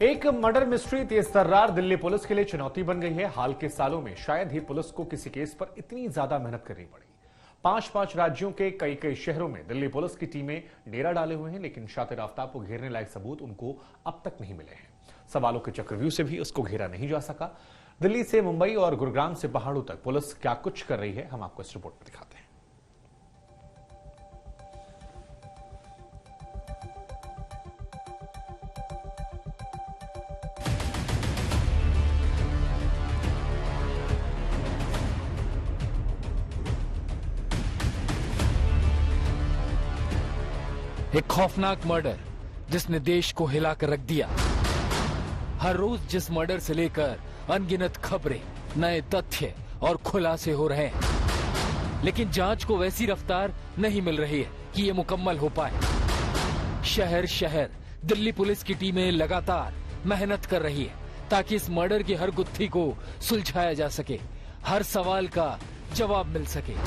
एक murder mystery तेज तर्रार Delhi police के लिए चुनौती बन गई है। हाल के सालों में शायद ही पुलिस को किसी केस पर इतनी ज्यादा मेहनत करनी पड़ी। 5-5 राज्यों के कई कई शहरों में दिल्ली पुलिस की टीमें डेरा डाले हुए हैं, लेकिन शातिर आफ्ताब को घेरने लायक सबूत उनको अब तक नहीं मिले हैं। सवालों के चक्रव्यूह से भी उसको घेरा नहीं जा सका। दिल्ली से मुंबई और गुरुग्राम से पहाड़ों तक पुलिस क्या कुछ कर रही है, हम आपको इस रिपोर्ट में दिखाते हैं। एक खौफनाक मर्डर जिसने देश को हिलाकर रख दिया। हर रोज जिस मर्डर से लेकर अनगिनत खबरें, नए तथ्य और खुलासे हो रहे हैं, लेकिन जांच को वैसी रफ्तार नहीं मिल रही है कि ये मुकम्मल हो पाए। शहर शहर दिल्ली पुलिस की टीमें लगातार मेहनत कर रही है ताकि इस मर्डर की हर गुत्थी को सुलझाया जा सके, हर सवाल का जवाब मिल सके।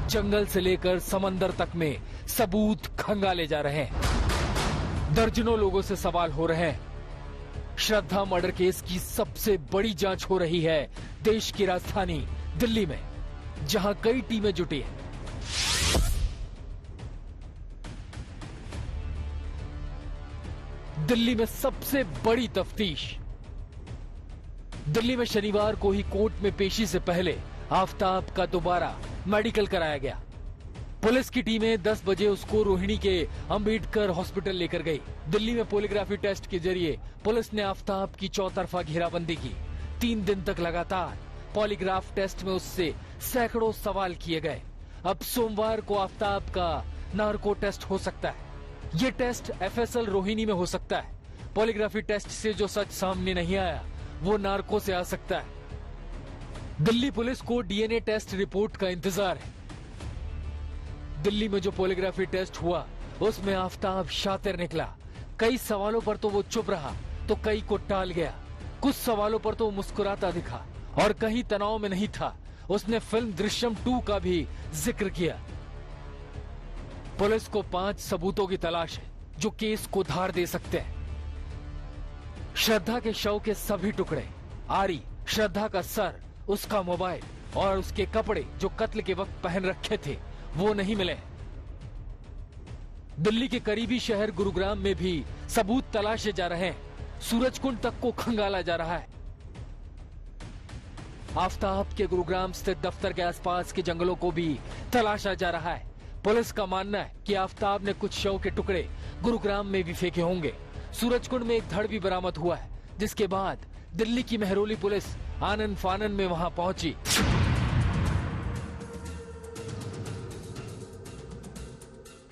जंगल से लेकर समंदर तक में सबूत खंगाले जा रहे हैं। दर्जनों लोगों से सवाल हो रहे हैं। श्रद्धा मर्डर केस की सबसे बड़ी जांच हो रही है देश की राजधानी दिल्ली में, जहां कई टीमें जुटी हैं। दिल्ली में सबसे बड़ी तफ्तीश। दिल्ली में शनिवार को ही कोर्ट में पेशी से पहले आफ्ताब का दोबारा मेडिकल कराया गया। पुलिस की टीमें 10 बजे उसको रोहिणी के अंबेडकर हॉस्पिटल लेकर गई। दिल्ली में पॉलीग्राफी टेस्ट के जरिए पुलिस ने आफ्ताब की चौतरफा घेराबंदी की। 3 दिन तक लगातार पॉलीग्राफ टेस्ट में उससे सैकड़ों सवाल किए गए। अब सोमवार को आफ्ताब का नार्को टेस्ट हो सकता है। ये टेस्ट एफएसएल रोहिणी में हो सकता है। पॉलीग्राफी टेस्ट से जो सच सामने नहीं आया वो नार्को से आ सकता है। दिल्ली पुलिस को डीएनए टेस्ट रिपोर्ट का इंतजार है। दिल्ली में जो पॉलीग्राफी टेस्ट हुआ उसमें आफ्ताब शातिर निकला। कई सवालों पर तो वो चुप रहा तो कई को टाल गया। कुछ सवालों पर तो वो मुस्कुराता दिखा और कहीं तनाव में नहीं था। उसने फिल्म दृश्यम 2 का भी जिक्र किया। पुलिस को 5 सबूतों की तलाश है जो केस को धार दे सकते हैं। श्रद्धा के शव के सभी टुकड़े, आरी, श्रद्धा का सर, उसका मोबाइल और उसके कपड़े जो कत्ल के वक्त पहन रखे थे वो नहीं मिले। दिल्ली के करीबी शहर गुरुग्राम में भी सबूत तलाशे जा रहे हैं। सूरजकुंड तक को खंगाला जा रहा है। आफ्ताब के गुरुग्राम स्थित दफ्तर के आसपास के जंगलों को भी तलाशा जा रहा है। पुलिस का मानना है कि आफ्ताब ने कुछ शव के टुकड़े गुरुग्राम में भी फेंके होंगे। सूरजकुंड में एक धड़ भी बरामद हुआ है, जिसके बाद दिल्ली की मेहरौली पुलिस आनन फानन में वहां पहुंची।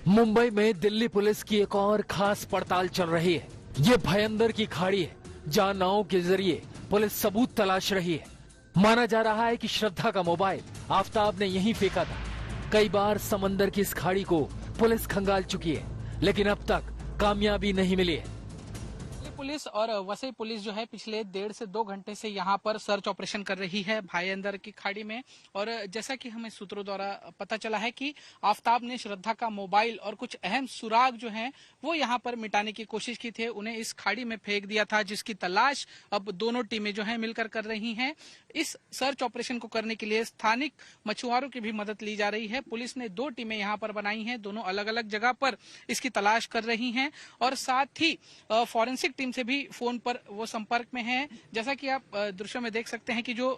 मुंबई में दिल्ली पुलिस की एक और खास पड़ताल चल रही है। ये भयंदर की खाड़ी है जहां नावों के जरिए पुलिस सबूत तलाश रही है। माना जा रहा है कि श्रद्धा का मोबाइल आफ्ताब ने यहीं फेंका था। कई बार समंदर की इस खाड़ी को पुलिस खंगाल चुकी है, लेकिन अब तक कामयाबी नहीं मिली है। पुलिस और वसई पुलिस जो है पिछले 1.5 से 2 घंटे से यहाँ पर सर्च ऑपरेशन कर रही है भाईंदर की खाड़ी में। और जैसा कि हमें सूत्रों द्वारा पता चला है कि आफ्ताब ने श्रद्धा का मोबाइल और कुछ अहम सुराग जो हैं वो यहाँ पर मिटाने की कोशिश की थी, उन्हें इस खाड़ी में फेंक दिया था, जिसकी तलाश अब दोनों टीमें जो है मिलकर कर रही हैं। इस सर्च ऑपरेशन को करने के लिए स्थानिक मछुआरों की भी मदद ली जा रही है। पुलिस ने 2 टीमें यहाँ पर बनाई हैं, दोनों अलग अलग जगह पर इसकी तलाश कर रही हैं और साथ ही फॉरेंसिक टीम से भी फोन पर वो संपर्क में है। जैसा कि आप दृश्य में देख सकते हैं कि जो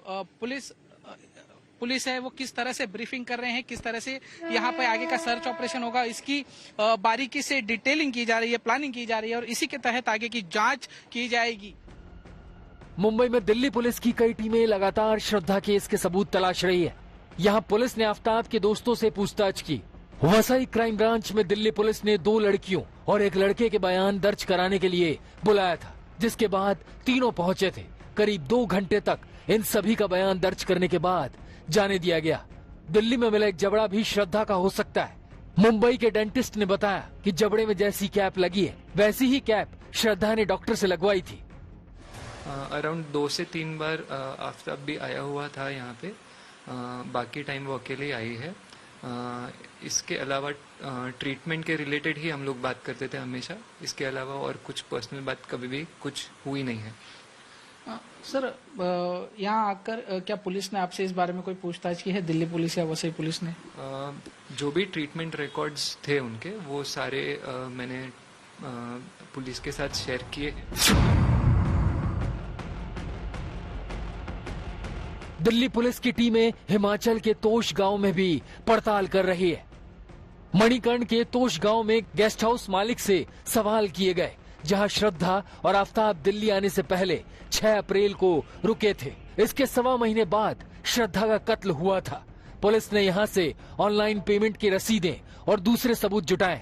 पुलिस है वो किस तरह से ब्रीफिंग कर रहे हैं, किस तरह से यहाँ पे आगे का सर्च ऑपरेशन होगा, इसकी बारीकी से डिटेलिंग की जा रही है, प्लानिंग की जा रही है और इसी के तहत आगे की जांच की जाएगी। मुंबई में दिल्ली पुलिस की कई टीमें लगातार श्रद्धा केस के सबूत तलाश रही है। यहाँ पुलिस ने आफ्ताब के दोस्तों से पूछताछ की। वसई क्राइम ब्रांच में दिल्ली पुलिस ने 2 लड़कियों और एक लड़के के बयान दर्ज कराने के लिए बुलाया था, जिसके बाद तीनों पहुंचे थे। करीब 2 घंटे तक इन सभी का बयान दर्ज करने के बाद जाने दिया गया। दिल्ली में मिला एक जबड़ा भी श्रद्धा का हो सकता है। मुंबई के डेंटिस्ट ने बताया कि जबड़े में जैसी कैप लगी है वैसी ही कैप श्रद्धा ने डॉक्टर से लगवाई थी। अराउंड 2 से 3 बार आफ्ताब भी आया हुआ था यहाँ पे। बाकी टाइम वो अकेले आई है। इसके अलावा ट्रीटमेंट के रिलेटेड ही हम लोग बात करते थे हमेशा। इसके अलावा और कुछ पर्सनल बात कभी भी कुछ हुई नहीं है। सर, यहाँ आकर क्या पुलिस ने आपसे इस बारे में कोई पूछताछ की है, दिल्ली पुलिस या वसई पुलिस ने? जो भी ट्रीटमेंट रिकॉर्ड्स थे उनके, वो सारे मैंने पुलिस के साथ शेयर किए। दिल्ली पुलिस की टीमें हिमाचल के तोश गांव में भी पड़ताल कर रही है। मणिकर्ण के तोश गांव में गेस्ट हाउस मालिक से सवाल किए गए, जहां श्रद्धा और आफ्ताब दिल्ली आने से पहले 6 अप्रैल को रुके थे। इसके 1.25 महीने बाद श्रद्धा का कत्ल हुआ था। पुलिस ने यहां से ऑनलाइन पेमेंट की रसीदें और दूसरे सबूत जुटाए।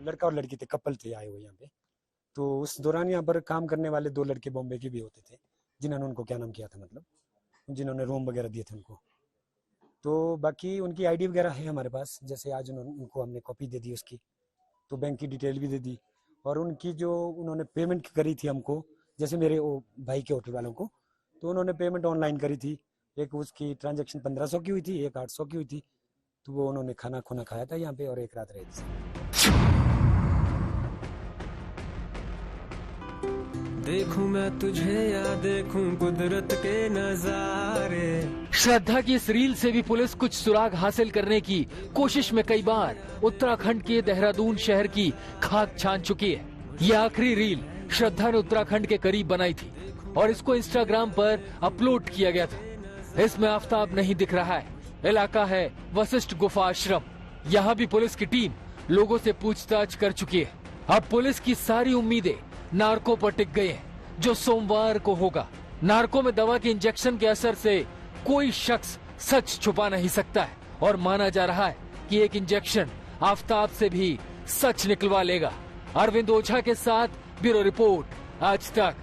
लड़का और लड़की थे, कपल थे आए हुए यहाँ पे। तो उस दौरान यहाँ पर काम करने वाले 2 लड़के बॉम्बे के भी होते थे, जिन्होंने उनको क्या नाम किया था, मतलब जिन्होंने रूम वगैरह दिए थे उनको। तो बाकी उनकी आईडी वगैरह है हमारे पास। जैसे आज उनको हमने कॉपी दे दी उसकी, तो बैंक की डिटेल भी दे दी। और उनकी जो उन्होंने पेमेंट करी थी हमको, जैसे मेरे वो भाई के होटल वालों को, तो उन्होंने पेमेंट ऑनलाइन करी थी। एक उसकी ट्रांजैक्शन 1500 की हुई थी, एक 800 की हुई थी। तो वो उन्होंने खाना खुना खाया था यहाँ पे और एक रात रही थी। देखूं मैं तुझे या देखूं कुदरत के नजारे। श्रद्धा की इस रील से भी पुलिस कुछ सुराग हासिल करने की कोशिश में कई बार उत्तराखंड के देहरादून शहर की खाक छान चुकी है। ये आखिरी रील श्रद्धा ने उत्तराखंड के करीब बनाई थी और इसको इंस्टाग्राम पर अपलोड किया गया था। इसमें आफ्ताब नहीं दिख रहा है। इलाका है वशिष्ठ गुफा आश्रम। यहाँ भी पुलिस की टीम लोगों से पूछताछ कर चुकी है। अब पुलिस की सारी उम्मीदें नार्को पर टिक गई हैं, जो सोमवार को होगा। नार्को में दवा के इंजेक्शन के असर से कोई शख्स सच छुपा नहीं सकता है और माना जा रहा है कि एक इंजेक्शन आफ्ताब से भी सच निकलवा लेगा। अरविंद ओझा के साथ ब्यूरो रिपोर्ट, आज तक।